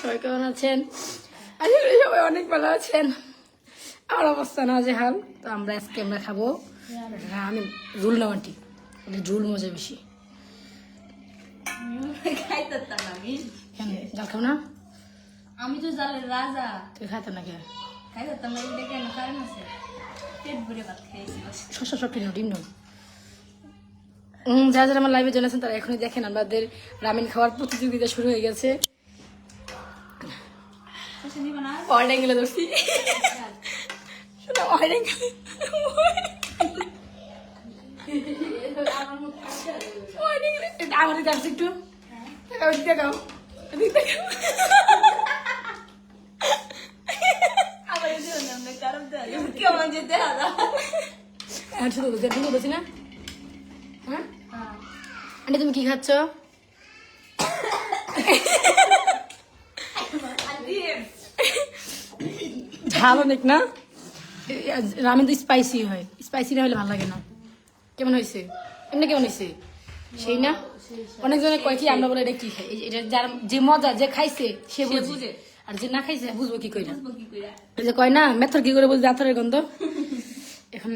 সবাই কেমন আছেন? সবাই অনেক ভালো আছেন। আমার অবস্থা না যে হাল। তো আমরা আজকে খাবো আমি ঝুল না আন্টি, ঝুল মজা বেশি। জাল খাও না? আমি তো জালের রাজা। তুই খাইতাম না কে? খাইতাম না, এটা কেন কারণ আছে? পেট ভরে ভাত খাইছি বাস। সব ডিম নো। যারা যারা আমার লাইভে জানাচ্ছেন তারা এখনই দেখেন আমাদের রামেন খাওয়ার প্রতিযোগিতা শুরু হয়ে গেছে। অর্ডার ধরছি আমাদের যাচ্ছে একটু দেখাও বলছি না। হ্যাঁ আন্টি তুমি কি খাচ্ছ? ঝাল অনেক না? রামেন তো স্পাইসি হয়, স্পাইসি না হলে ভালো লাগে না। কেমন হয়েছে? এমনি কেমন হয়েছে? সেই না? অনেকজনে কয় কি আমরা বলে এটা কি খাই, এটা যার যে মজা যে খাইছে সে বুঝে, আর যে না খাইছে বুঝবো কি কইরা। যে কয় না মেথর কি করে বুঝবে আতরের গন্ধ। এখন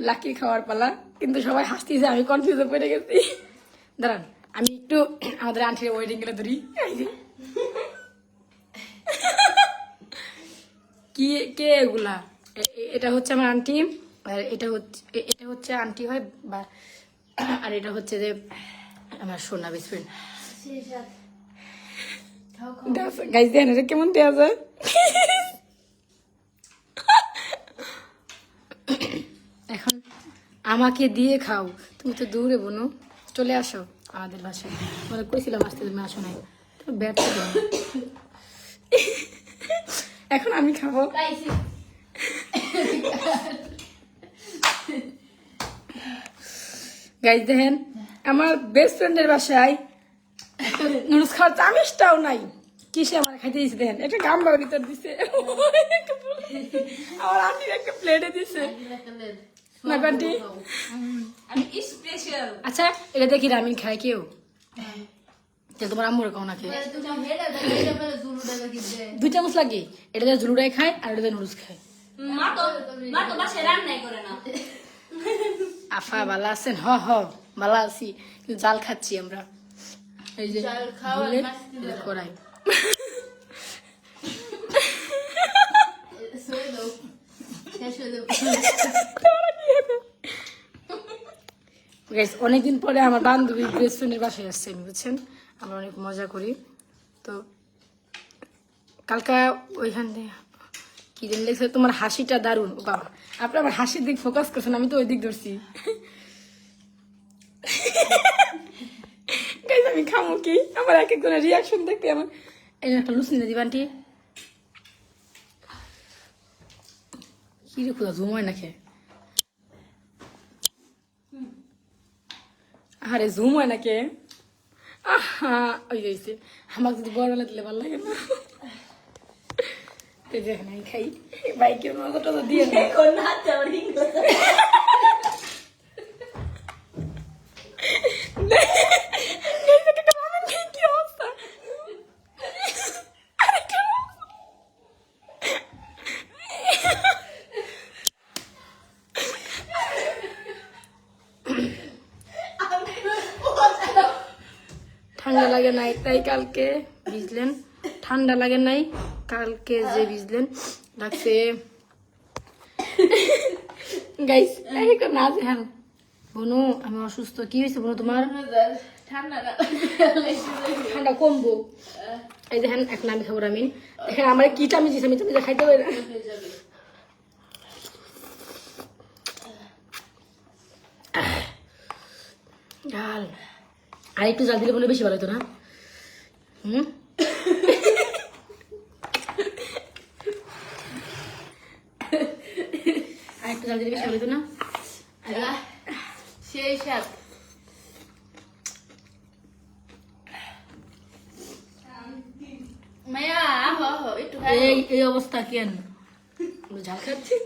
লাকি খাওয়ার পালা, কিন্তু সবাই হাসতেছে, আমি কনফিউজে পড়ে গেছি। দাঁড়ান আমি একটু আমাদের আন্টির ওয়েডিং গেলে ধরি। কি কে এগুলা? এটা হচ্ছে আমার আন্টি, আর এটা হচ্ছে আন্টি হয় বা, আর এটা হচ্ছে যে আমার সোনা বেস্ট ফ্রেন্ড। গাইজ দেন এটা কেমন দেওয়া যায়। এখন আমাকে দিয়ে খাও, তুমি তো দূরে বোনো, চলে আসো আমাদের বাসায়। মানে কইছিলাম আসতে, তুমি আসো নাই, ব্যর্থ। এখন আমি খাবো। গাইজ দেখেন আমার বেস্ট ফ্রেন্ডের বাসায় নুডলস খাওয়ার চামিচটাও নাই, কিসে আমার খাইতে দিয়েছে। দেখেন একটা গামলার ভিতর দিছে, আমার আন্টির একটা প্লেটে দিছে না আন্টি। আচ্ছা এটা দেখি রামিন খায় কেউ? তোমার আম্মুরে খাও না খেয়ে 2 চামচ লাগে। এটা ঝুলুটাই খায় আর এটা নুডলস খায়। আফা ভালো আছেন? হ ভালো আছি, কিন্তু জাল খাচ্ছি আমরা। এই যে করাই অনেকদিন পরে আমার বান্ধবী বেস্ট ফ্রেন্ডের বাসায় আসছে, আমি বুঝছেন আমরা অনেক মজা করি। তো কালকা ওইখান থেকে কি দিন লেগেছে, তোমার হাসিটা দারুণ। বাবা আপনি আমার হাসির দিক ফোকাস করছেন, আমি তো ওই দিক ধরছি। আমি খামো কি, আমার এক একজনের রিয়াকশন দেখতে আমার। এই একটা লুচি না দিবা আন্টি? কি রে খুদা জুম হয় না খেয়ে? আরে জুম হয় না কে? আহা ওই যাইছে, আমাকে যদি বড়বেলা দিলে ভালো লাগে না। দেখেন আমি খাই, বাইকের মজা টজা দিয়ে ঠান্ডা লাগে নাই তাই কালকে ভিজলেন, ঠান্ডা লাগে নাই কালকে যে ভিজলেন লাগছে। গাইস না হ্যাঁ বোনো আমি অসুস্থ। কি হয়েছে বোনো তোমার? ঠান্ডা কমবো। এই দেখেন এখন আমি খাবো রামিন। দেখেন আমার কি চামিচ আমি চামিচা খাইতে পারি না। ডাল আর একটু জাল দিলে মনে বেশি ভালো হতো না? আর একটু জাল দিলে বেশি ভালো হতো না? সেই সাথ মায়া একটু এই অবস্থা কেন? ঝাল খাচ্ছি,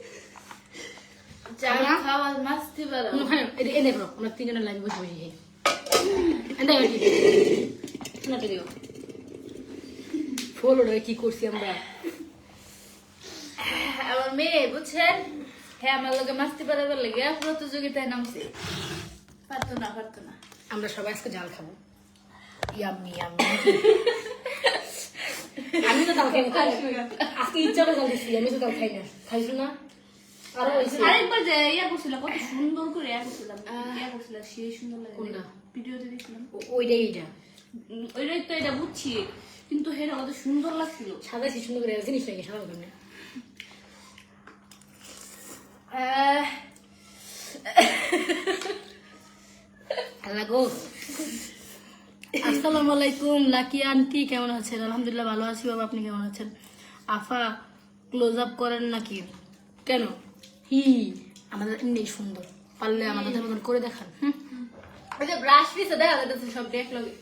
চাল খাওয়া মাস্তি বাড়া। এনে আমরা 3 জনের লাইন বসে বসে খাই। এন্ডা হই না তো দিও ফলোটা কি করছি আমরা আমার মেয়ে বুঝছেন হ্যাঁ আমার লোকে মাস্তি পারাবার লেগে প্রতিযোগিতায় নামছে পারতো না আমরা সবাই আজকে জাল খাবো ইয়াম্মি ইয়াম্মি আমি তো তাও খাই না আজকে ইচ্ছা করে জাল দিচ্ছি আমি তো তাও খাই না খাইছো না আরো হয়েছে আরেকবার যে ইয়া করছিলাম কত সুন্দর করে ইয়া করছিলাম সেই সুন্দর লাগে কোনটা? ভিডিওতে দেখছিলাম ওইটাই এইটা ওইটাই তো এটা বুঝছি কিন্তু হেরা কত সুন্দর লাগছিল সাদা কি সুন্দর করে জিনিস নাকি সাদা করে হ্যালো গো আসসালামু আলাইকুম লাকি আন্টি কেমন আছেন আলহামদুলিল্লাহ ভালো আছি বাবা আপনি কেমন আছেন আফা ক্লোজ আপ করেন নাকি কেন হি আমাদের এমনি সুন্দর পারলে আমাদের মতন করে দেখান ওই যে ব্রাশ পিসে দেখা যাচ্ছে সব দেখ লগে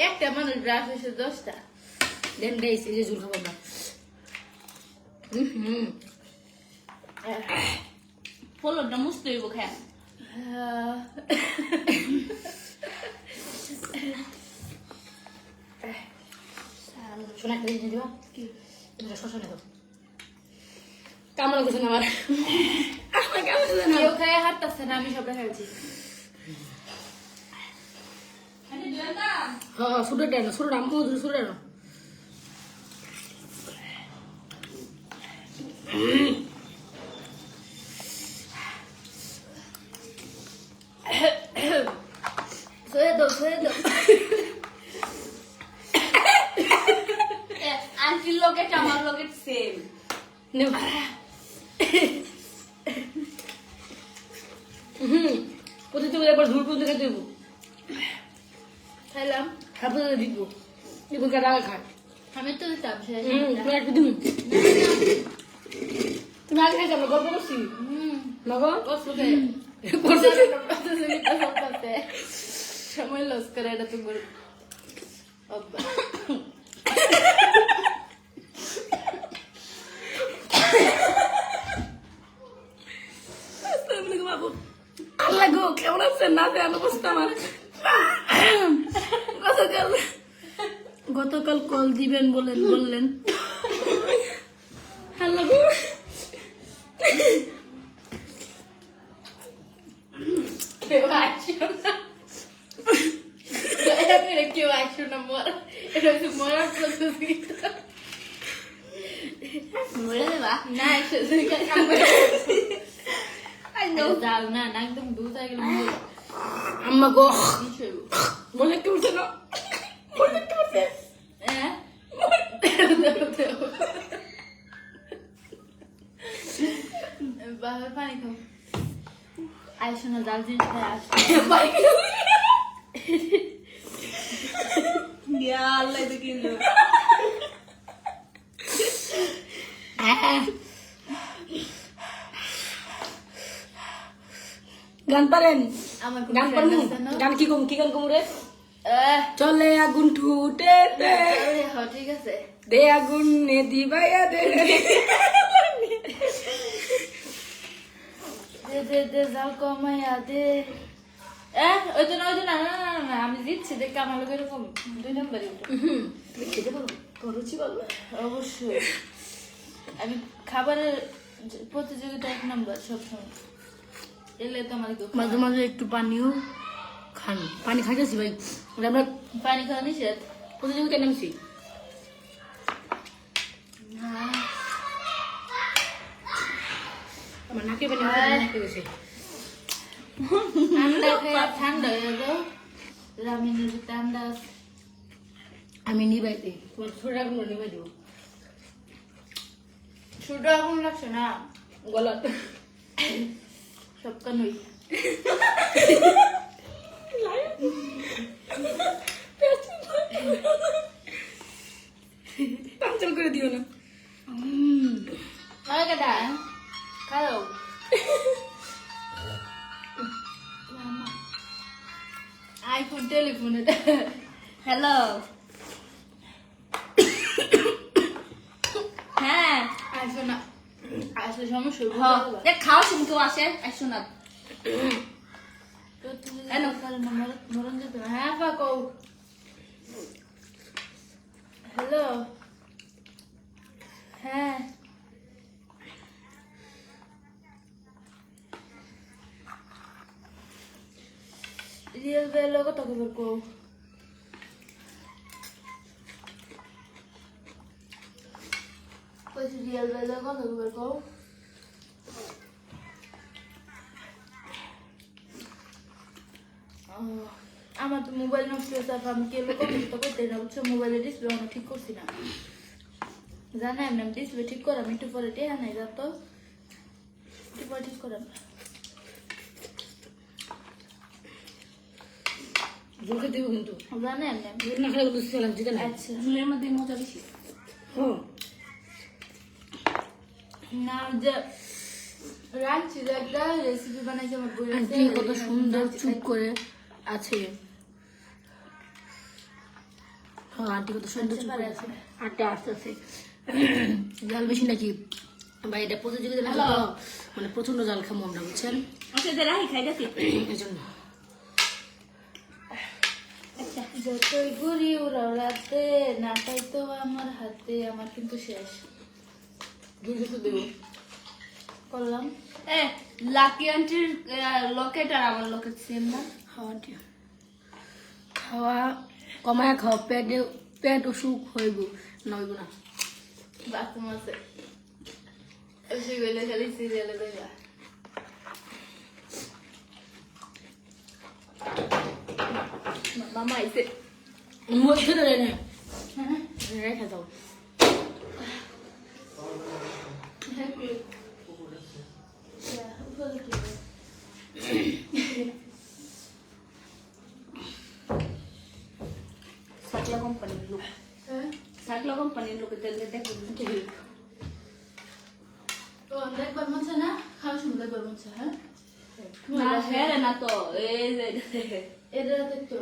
একটা মানুষ ব্রাশ পিসে 10টা দেন গাইস এই যে ঝুল খাবো আমরা ফলোটা মুছতে হইব খায় শোনা একটা জিনিস দিবা কি এটা শোষণ দাও কামড়া কিছু না আমার কেমন কেউ খায় হাঁটতেছে না আমি সবটা খাইছি হ্যাঁ সুরেটা না সুরেটা আমি সুরেটা না সয়ে দাও আন্টির লোকে আমার লোকে সেম প্রতিযোগিতা একবার ঝুল পুজো খেতে দেবো খাইলাম তারপরে দিব দিব কাটা খায় আমি তো দিতাম তুমি একটু দিন তুমি আগে খাইছো আমরা গল্প করছি নগো সময় লস করে এটা তো আল্লাহ গো কেমন আছেন না দেন অবস্থা আমার গতকাল কল দিবেন বললেন আল্লাহ গো কেউ আসো না মরা এটা হচ্ছে মরার প্রতিযোগিতা মরে দেবা না যাও না না একদম দুধ হয়ে গেল আম্মা গো মনে একটু উঠছে না মনে একটু উঠছে বাবার পানি খাও আইসো না জাল জিনিস খাই আসো আল্লাহ তো কিন্তু গান পারেন আমার গান পারমু গান কি গান কমু রে চলে আগুন ঠুটে দে ঠিক আছে দে আগুন নে দিবাইয়া দে দে জাল কমাইয়া দে ওই তো না আমি দিচ্ছি দেখে আমার লোক এরকম 2 নম্বরই উঠে তুমি খেতে পারো রুচি বলবো অবশ্যই আমি খাবারের প্রতিযোগিতা 1 নম্বর সবসময় এলে তো আমাদের মাঝে মাঝে একটু পানিও খান পানি খাইতেছি ভাই আমরা পানি খাওয়া নিষেধ প্রতিযোগিতায় নামছি আমার নাকে পানি নাকে গেছে ঠান্ডা খেয়ে ঠান্ডা হয়ে গেল রামিনের ঠান্ডা আমি নিবাই দিই তোমার ছোট আগুন নিবাই দিব ছোট আগুন লাগছে না গলা সব কানুই পাঞ্চল করে দিও না কাটা খাও আইফোন টেলিফোন এটা হ্যালো হ্যাঁ আসো না আসলে সমস্যা খাওয়া শুনতে আসে আসো না কারণে মরণ যেত না। হ্যাঁ আপা কও। হ্যালো, হ্যাঁ রিয়েল বেলো কত খবর কও। কইছি রিয়েল বেলো কত খবর কও। আমার তো মোবাইল নষ্ট হয়েছে, আমি কেবল কমেন্ট তো করতে না বুঝছো, মোবাইলের ডিসপ্লে অনেক ঠিক করছি না, জানা এমনি আমি ডিসপ্লে ঠিক করাম একটু পরে টেহা নাই যাতো, একটু পরে ঠিক করাম। জলকে দেবো কিন্তু জানা এমনি আমি না খেলে বুঝতে পারলাম যেটা না। আচ্ছা ঝুলের মধ্যে মজা বেশি না যে রাঁধছি যে একটা রেসিপি বানাইছে আমার বই আন্টি কত সুন্দর চুপ করে আছে। হ্যাঁ আন্টি কত সুন্দর চুপ করে আছে। আটটা আস্তে আস্তে জাল বেশি নাকি ভাই, এটা প্রতিযোগিতা না তো, মানে প্রচন্ড জাল খামো আমরা বুঝছেন, রাখি খাই যাচ্ছি এই জন্য। যতই ঘুরি ওরাও রাতে না পাই তো আমার হাতে, আমার কিন্তু শেষ দেবো করলাম। লাকি আন্টির লকেট আর আমার লকেট সেম না? হ্যাঁ আন্টি খাওয়া কমায় খাওয়া, পেট অসুখ হইব না হইব না। বাথরুম আছে এসে গেলে খালি সিরিয়ালে দেখা। মামা আইছে মধ্যে ধরে নে রেখে দাও। সাকলা কোম্পানির লোক, সাকলা কোম্পানির লোকের দেখো তো দেখবার মন না, খাওয়ার সময় দেখবার মন হ্যাঁ না হ্যাঁ না তো এই যে এদের দেখতো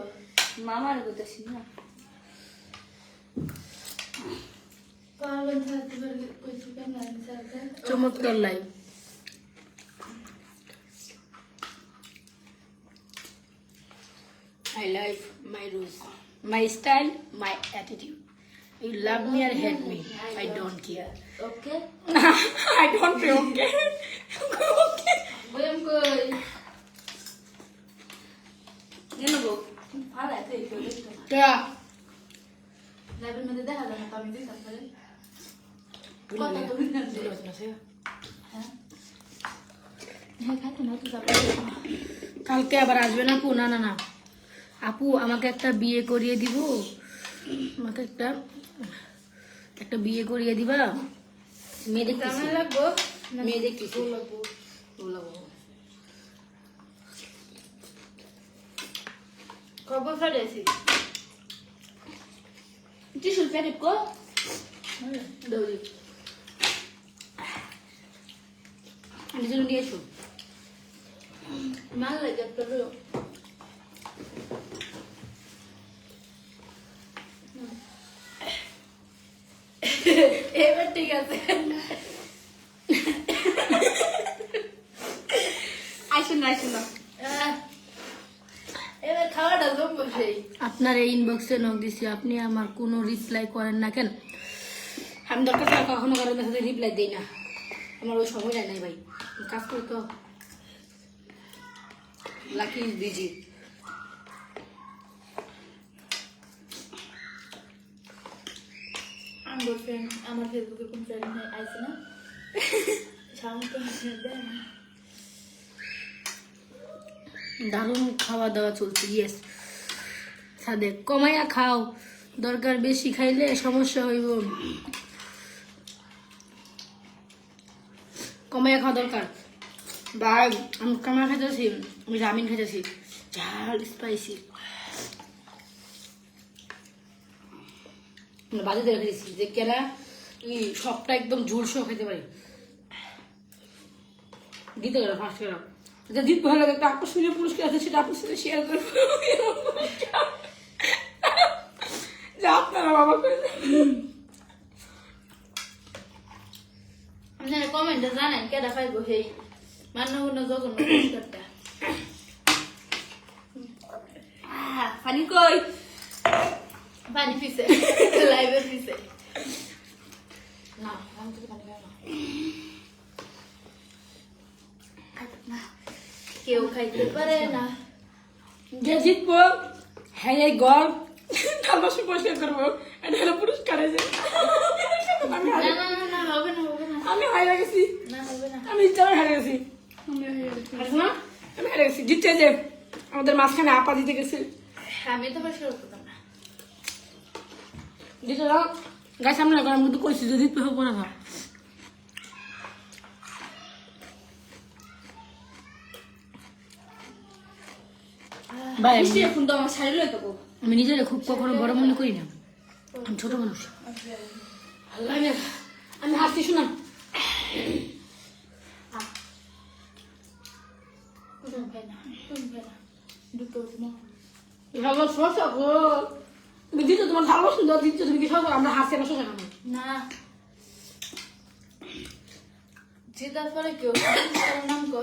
মামার বলতেছি না চমৎকার live. I love my rules, my style, my attitude. You love me or hate me, I don't care. Okay I don't care. Okay. Okay. বয়ম কই নেন গো ভালো আছে এই তো দেখো Yeah. লাইভের মধ্যে দেখা যায় না তো আমি দেখতাম পারে কত তো বিনা হ্যাঁ হ্যাঁ খাইতে না তো যাবে। কালকে আবার আসবে না আপু? না না না আপু, আমাকে একটা বিয়ে করিয়ে দিব, আমাকে একটা বিয়ে করিয়ে দিবা। মেয়ে দেখতেছি, কেমন লাগবো মেয়ে দেখতেছি। লাগবো খবর ফেলেছি টিস্যু প্যাকেট কো দৌড়ি নিজের নিয়েছো মাল লাগে তো এবার ঠিক আছে আসুন আসুন এবার খাওয়াটা জমবো সেই। আপনার এই ইনবক্সে নক দিছি, আপনি আমার কোনো রিপ্লাই করেন না কেন? আমি দরকার ছাড়া কখনো কারোর মেসেজে রিপ্লাই দিই না, আমার ওই সময় যায় নাই ভাই, কাজ করি তো। Lucky is busy. আমার ফ্রেন্ড আমার ফেসবুকে কোন ফ্রেন্ড আইছে না সামনে তো দেয় না। দারুণ খাওয়া দাওয়া চলছে। ইয়েস সাদেক, কমাইয়া খাও, দরকার বেশি খাইলে সমস্যা হইব, কমাইয়া খাওয়া দরকার। ভাই আমি কামাই খাইতেছি, আমি রামিন খাইতেছি, ঝাল স্পাইসি, বাজে দিয়ে রেখেছি যে কেনা তুই সবটা একদম ঝুল সহ খেতে পারি। দিতে গেল ফার্স্ট গেলাম, যেটা দিতে ভালো লাগে, একটা আকর্ষণীয় পুরস্কার আছে, সেটা আপনার সাথে শেয়ার করবো, যা আপনারা বাবা করে আপনারা কমেন্টে জানেন কেডা খাইবো সেই মান্য জঘন্য পুরস্কারটা। পানি কই পানি পিছে লাইভের পিছে না আমি তোকে পানি খাবো না কেউ খাইতে পারে না যে জিতবো হ্যাঁ এই গল্প ভালোবাসে পরিষ্কার করবো এটা হলো পুরস্কার আছে আমি না না না না হবে না হবে না আমি হারিয়ে গেছি না হবে না আমি ইচ্ছা করে হারিয়ে গেছি হারিস না আমি হারিয়ে গেছি জিততে যে আমাদের মাঝখানে আপা দিতে গেছে আমি তো পরিষ্কার করতাম না দিতে যাও গাছ সামনে রাখো আমি কিন্তু কইছি যদি জিততে হবে না ভাই মিষ্টি এখন তো আমার শাড়ি লই দেবো আমি নিজের খুব কখনো বড় মনে করি না আমি ছোট মানুষ আল্লাহ আমি হাসছি শোনা তুমি খাই না দুটো দিন ভালো শোষা গো তুমি দিচ্ছ তোমার ভালো সুন্দর দিচ্ছ তুমি কি শোষা আমরা হাসি না শোষা কেন না জেতার পরে কেউ নাম গো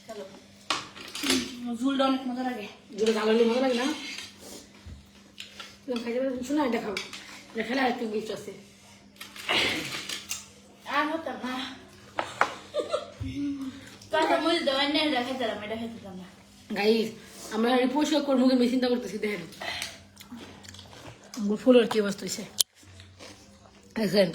চলো ঝুলটা অনেক মজা লাগে যেটা ভালো হলে মজা লাগে না তুমি খাইতে পারো শোনা এটা খাও এটা খেলে আরেকটু গিফট আছে আর হতাম না কথা বলে দেওয়ার নেই এটা খাইতাম এটা খাইতাম না গাইস আমরা পরিষ্কার করবো আমি চিন্তা করতেছি দেখেন ফুলের কি অবস্থা হয়েছে দেখেন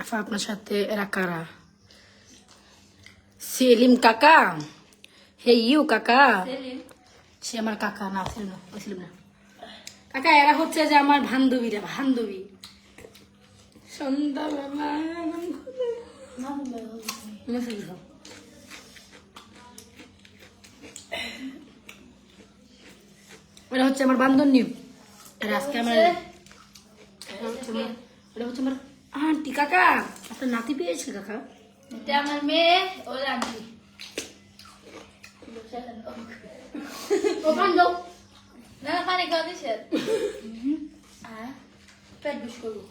আফা আপনার সাথে এরা কারা সেলিম কাকা হে ইউ কাকা সেলিম সে আমার কাকা না সেলিম না ওই সেলিম না কাকা এরা হচ্ছে যে আমার বান্ধবীরা বান্ধবী সন্ধ্যাবেলা মেসেজ দাও এটা হচ্ছে আমার বান্ধবী আর আজকে আমার এটা হচ্ছে আমার আন্টি কাকা আপনার নাতি পেয়েছে কাকা এটা আমার মেয়ে ওর আন্টি ও বান্ধব না পানি খাওয়া দিছে পেট বিষ করবো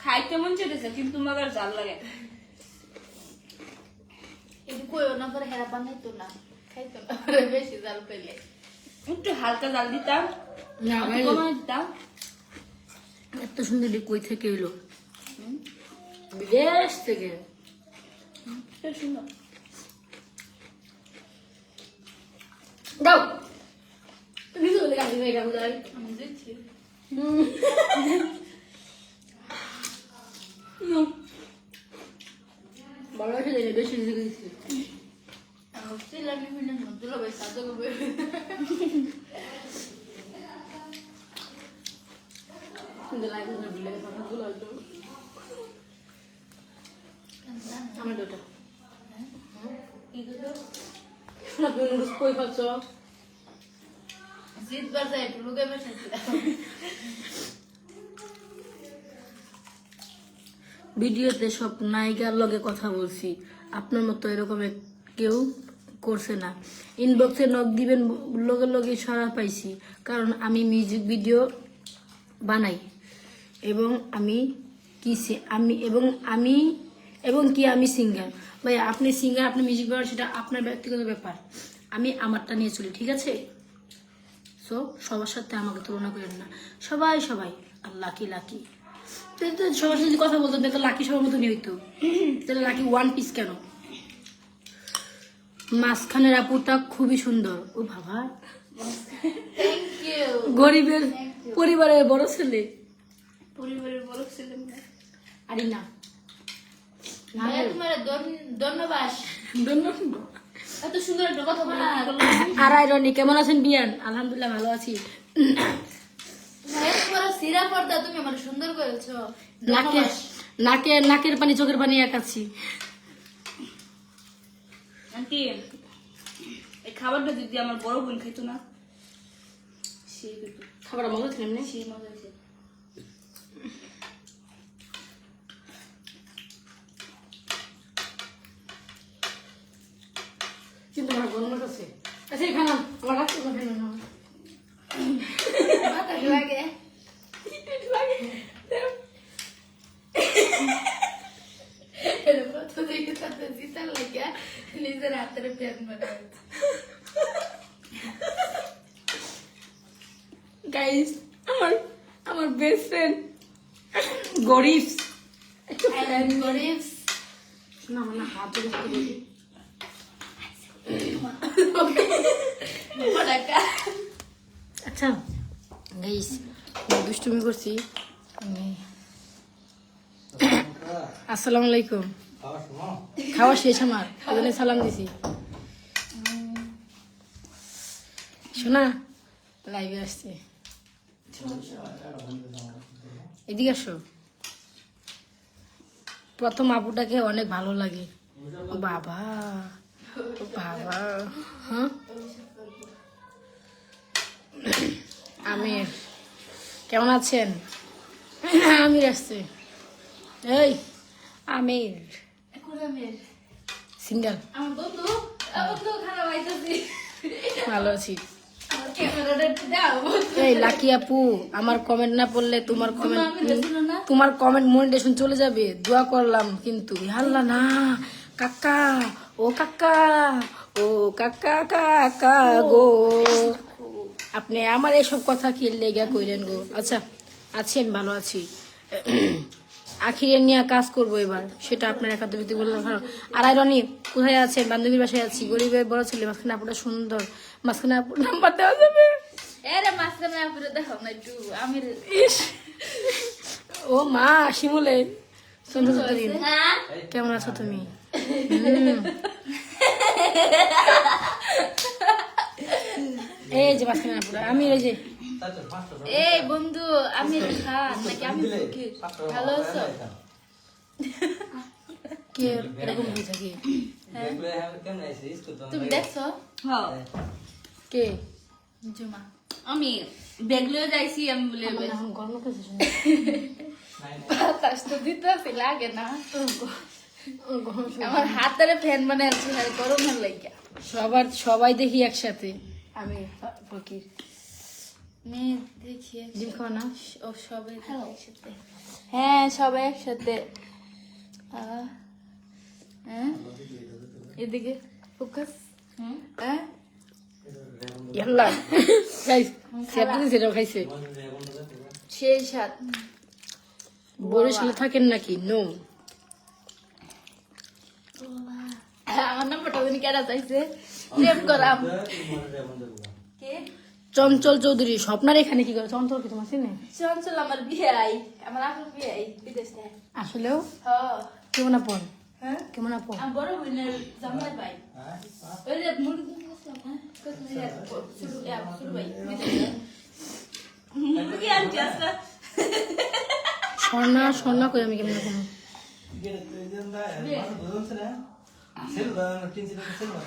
খাইতে মন চেয়েছে কিন্তু মগার জাল লাগে কিন্তু কইও না পরে হেরা বানাইতো না খাইতো না বেশি জাল পেলে একটু হালকা জাল দিতাম না ভাই কমাই দিতাম এত সুন্দর কই থেকে এলো বিদেশ থেকে সুন্দর দাও তুমি তো বলে গাড়ি গাড়ি গাড়ি আমি দিচ্ছি বড় হয়েছে দেখে বেশি দিকে দিচ্ছি আমি ভাবছিলাম বিভিন্ন দুলা ভাই সাহায্য করবে কিন্তু লাগে না বলে কথাগুলো হয়তো আমার দুটো কি দুটো শোনা তুমি নুডলস কই খাচ্ছ জিতবার যায় একটু লুকে বসেছিলাম ভিডিওতে সব নায়িকার লগে কথা বলছি আপনার মতো এরকম কেউ করছে না ইনবক্সে নক দিবেন লগে লগে সাড়া পাইছি কারণ আমি মিউজিক ভিডিও বানাই এবং আমি আমি সিঙ্গার ভাই আপনি সিঙ্গার আপনি মিউজিক বানান সেটা আপনার ব্যক্তিগত ব্যাপার আমি আমারটা নিয়ে চলি ঠিক আছে সো সবার সাথে আমাকে তুলনা করেন না সবাই আর লাকি লাকি সবার সাথে যদি কথা বলতো তো লাকি সবার মতো নিয়ে হইতো তাহলে লাকি ওয়ান পিস কেন মাঝখানের আপুটা খুবই সুন্দর ও বাবা থ্যাংক ইউ গরিবের পরিবারের বড় ছেলে পরিবারের বড় ছেলে আরে না তোমার ধন্যবাদ এত সুন্দর একটা কথা বলে আর আইরনি কেমন আছেন বিয়ান আলহামদুলিল্লাহ ভালো আছি তোমার সিরা পর্দা তুমি আমার সুন্দর করেছো নাকের পানি চোখের পানি একাচ্ছি আন্টি এই খাবারটা যদি আমার বড় বোন খেতো না সে খেতো খাবার মজা ছিল এমনি সেই মজা হয়েছে কিন্তু আমার গরম আছে আচ্ছা এখানে আমার রাখতে পারবে না বাতাস লাগে হাতের ফ্যান বানায় গাইস আমার বেস্ট ফ্রেন্ড গরিব গরিব না মানে হাত ধরে বলি আচ্ছা গাইস দুষ্টুমি করছি আমি আসসালামু আলাইকুম খাওয়া শেষ আমার ওখানে সালাম দিছি শোনা লাইভে আসছে এদিকে আসো প্রথম আপুটাকে অনেক ভালো লাগে ও বাবা ও বাবা হ্যাঁ আমির কেমন আছেন আমির আসছে এই আমির সিঙ্গেল আমার বন্ধু খারাপ আইতাছি ভালো আছি আমার ক্যামেরাটা একটু দাও এই লাকি আপু আমার কমেন্ট না পড়লে তোমার কমেন্ট আমি দেখছিল না তোমার কমেন্ট মনিটেশন চলে যাবে দোয়া করলাম কিন্তু হাল্লা না কাকা ও কাকা ও কাকা কাকা গো আপনি আমার এসব কথা কি লেগা কইলেন গো আচ্ছা আছি আমি ভালো আছি আখিরে নিয়ে কাজ করবো এবার সেটা আপনার একাত্তবিতে বললাম ভালো আর আইরনি কোথায় আছে বান্ধবীর বাসায় আছি গরিবের বড় ছেলে মাঝখানে আপুটা সুন্দর মাঝখানে আপুর নাম্বার দেওয়া যাবে এরে মাঝখানে আপুরে দেখো না একটু আমি ইস, ও মা শিমুলে সুন্দর দিন হ্যাঁ কেমন আছো তুমি হুম। এই যে মাঝখানে আপুরা আমি এই যে এই বন্ধু আমি খান নাকি আমি ফকির ভালো আছো কে এরকম হয়ে থাকে তুমি দেখছো হ্যাঁ কে জুমা আমি ব্যাগ লয়ে যাইছি আমি বলে আমার এখন গরম লাগতেছে শুনে। বাতাস তো দিতে লাগে না গরম শুনে। আমার হাতের ফ্যান বানায় আছে আর গরমের লাগিয়া সবাই দেখি একসাথে আমি ফকির মেয়ে দেখি ডিম খাও না ও সবাই একসাথে হ্যাঁ সবাই একসাথে হ্যাঁ এদিকে ফোকাস হ্যাঁ ইয়াল্লা গাইস সেটা সেটাও খাইছে সেই সাত বরিশালে থাকেন নাকি নো আমার নাম্বারটা তুমি কেনা চাইছে সেভ করাম কে চঞ্চল চৌধুরী স্বপ্নার এখানে কি করে চঞ্চল কি তোমার চিনে চঞ্চল আমার বিয়ে আই আমার আপনার বিয়ে আই বিদেশে আসলেও হ কেমন আপন হ্যাঁ কেমন আপন আমার বড় বোনের জামাই ভাই ওই যে মুরগি আসলাম হ্যাঁ শুরু ভাই বিদেশে মুরগি আনতে আসলা স্বর্ণা কই আমি কেমন আপন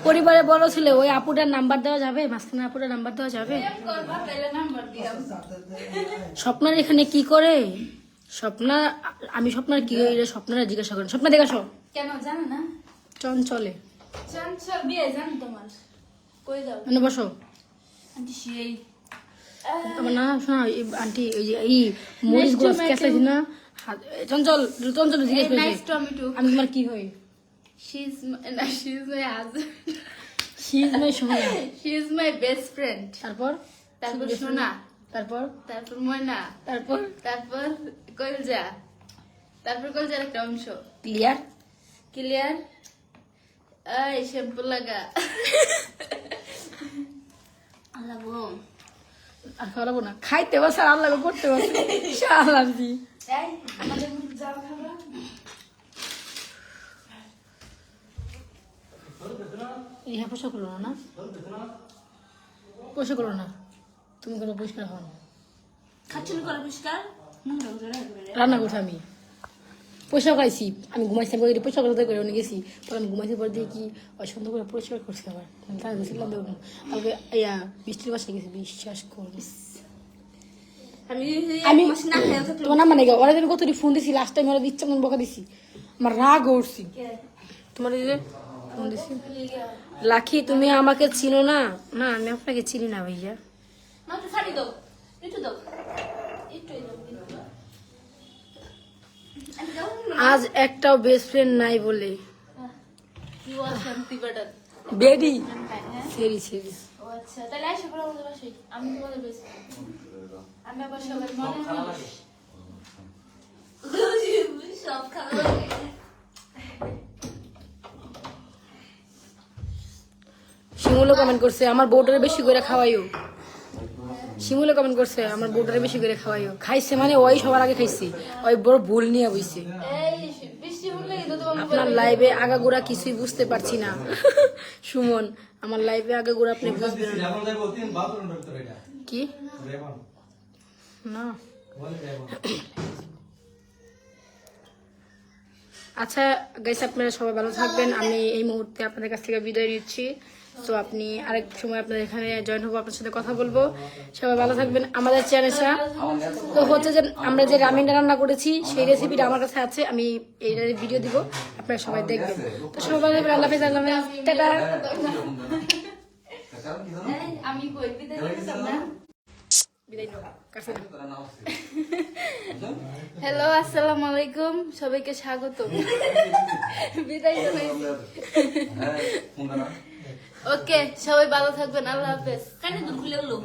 পরিবারে বড় ছিল ওই আপুটার নাম্বার দেওয়া যাবে মাঝখানে আপুটার নাম্বার দেওয়া যাবে প্রেম করবা তাইলে নাম্বার দিয়াম স্বপ্নার এখানে কি করে স্বপ্না আমি স্বপ্নার কি হইলে স্বপ্নারা জিজ্ঞাসা করেন স্বপ্না দেখাসো কেন জানো না চঞ্চলে চঞ্চল বিয়ে জানো তোমার কই যাও মানে বসো আন্টি সেই তোমার না শোনা আন্টি ওই যে এই মরিচ গুলো কেসে না চঞ্চল চঞ্চল জিজ্ঞেস নাইস করেছে টমেটো আমি তোমার কি হই she's my husband she is my সোনা she is my best friend তারপর তারপর সোনা তারপর তারপর ময়না তারপর তারপর কলজা তারপর কলজার একটা অংশ ক্লিয়ার ক্লিয়ার এই শ্যাম্পু লাগা আল্লাহ গো আর খাওয়াবো না খাইতে বসে আর আল্লাহ করতে বসে শালাজি এই আমাদের যাও খাবা ইহা পোষা করলো না পোষা করলো না তুমি কোনো পরিষ্কার হও না খাচ্ছিল করে পরিষ্কার নোংরা করে রাখবে রান্না করছি আমি পয়সা খাইছি আমি ঘুমাইছি বলে পয়সা করতে করে অনেক গেছি পরে আমি ঘুমাইছি পরে দিয়ে কি সুন্দর করে পরিষ্কার করছি আবার তাই গেছিলাম দেখুন কালকে ইয়া বৃষ্টির বাসায় গেছি বিশ্বাস করবি আমি না খেয়ে থাকলে তোমার নাম মানে ওরা আমি কতটি ফোন দিছি লাস্ট টাইম ওরা ইচ্ছা মন বকা দিছি আমার রাগ উঠছি তোমার এই যে ফোন দিছি লাখি তুমি আমাকে চিনো না না আমি আপনাকে চিনি না ভাইয়া মাত্র ছাড়ি দাও একটু দাও একটু দাও আজ একটাও বেস্ট ফ্রেন্ড নাই বলে You are শান্তি বাটার বেডি হ্যাঁ সেরি সেরি ও আচ্ছা তাহলে আসো পরে আমাদের বাসায় আমি তোমাদের বেশ আমি আবার সবাই মনে হয় সব খাওয়া শিমুলও কমেন্ট করছে আমার বউটারে বেশি করে খাওয়াইও শিমুলও কমেন্ট করছে আমার বউটারে বেশি করে খাওয়াইও খাইছে মানে ওই সবার আগে খাইছে ওই বড় ভুল নিয়ে বইছে এই বৃষ্টি হলে তো তোমার আপনার লাইভে আগাগোড়া কিছুই বুঝতে পারছি না সুমন আমার লাইভে আগাগোড়া আপনি বুঝবেন না। কি না আচ্ছা গাইস আপনারা সবাই ভালো থাকবেন আমি এই মুহূর্তে আপনাদের কাছ থেকে বিদায় নিচ্ছি তো আপনি আরেক সময় আপনাদের এখানে জয়েন হবো আপনার সাথে কথা বলবো সবাই ভালো থাকবেন আমাদের চ্যানেলটা তো হচ্ছে যে আমরা যে রামেনটা রান্না করেছি সেই রেসিপিটা আমার কাছে আছে আমি এই ভিডিও দিব আপনারা সবাই দেখবেন তো সবাই ভালো থাকবেন আল্লাহ হাফেজ আল্লাহ হাফেজ টাটা আমি কই বিদায় করতাম না বিদায় নাও কাছে নাও। হ্যালো আসসালামু আলাইকুম সবাইকে স্বাগত বিদায় ওকে সবাই ভালো থাকবেন আল্লাহ হাফেজ কানে দুধ খুলে হলো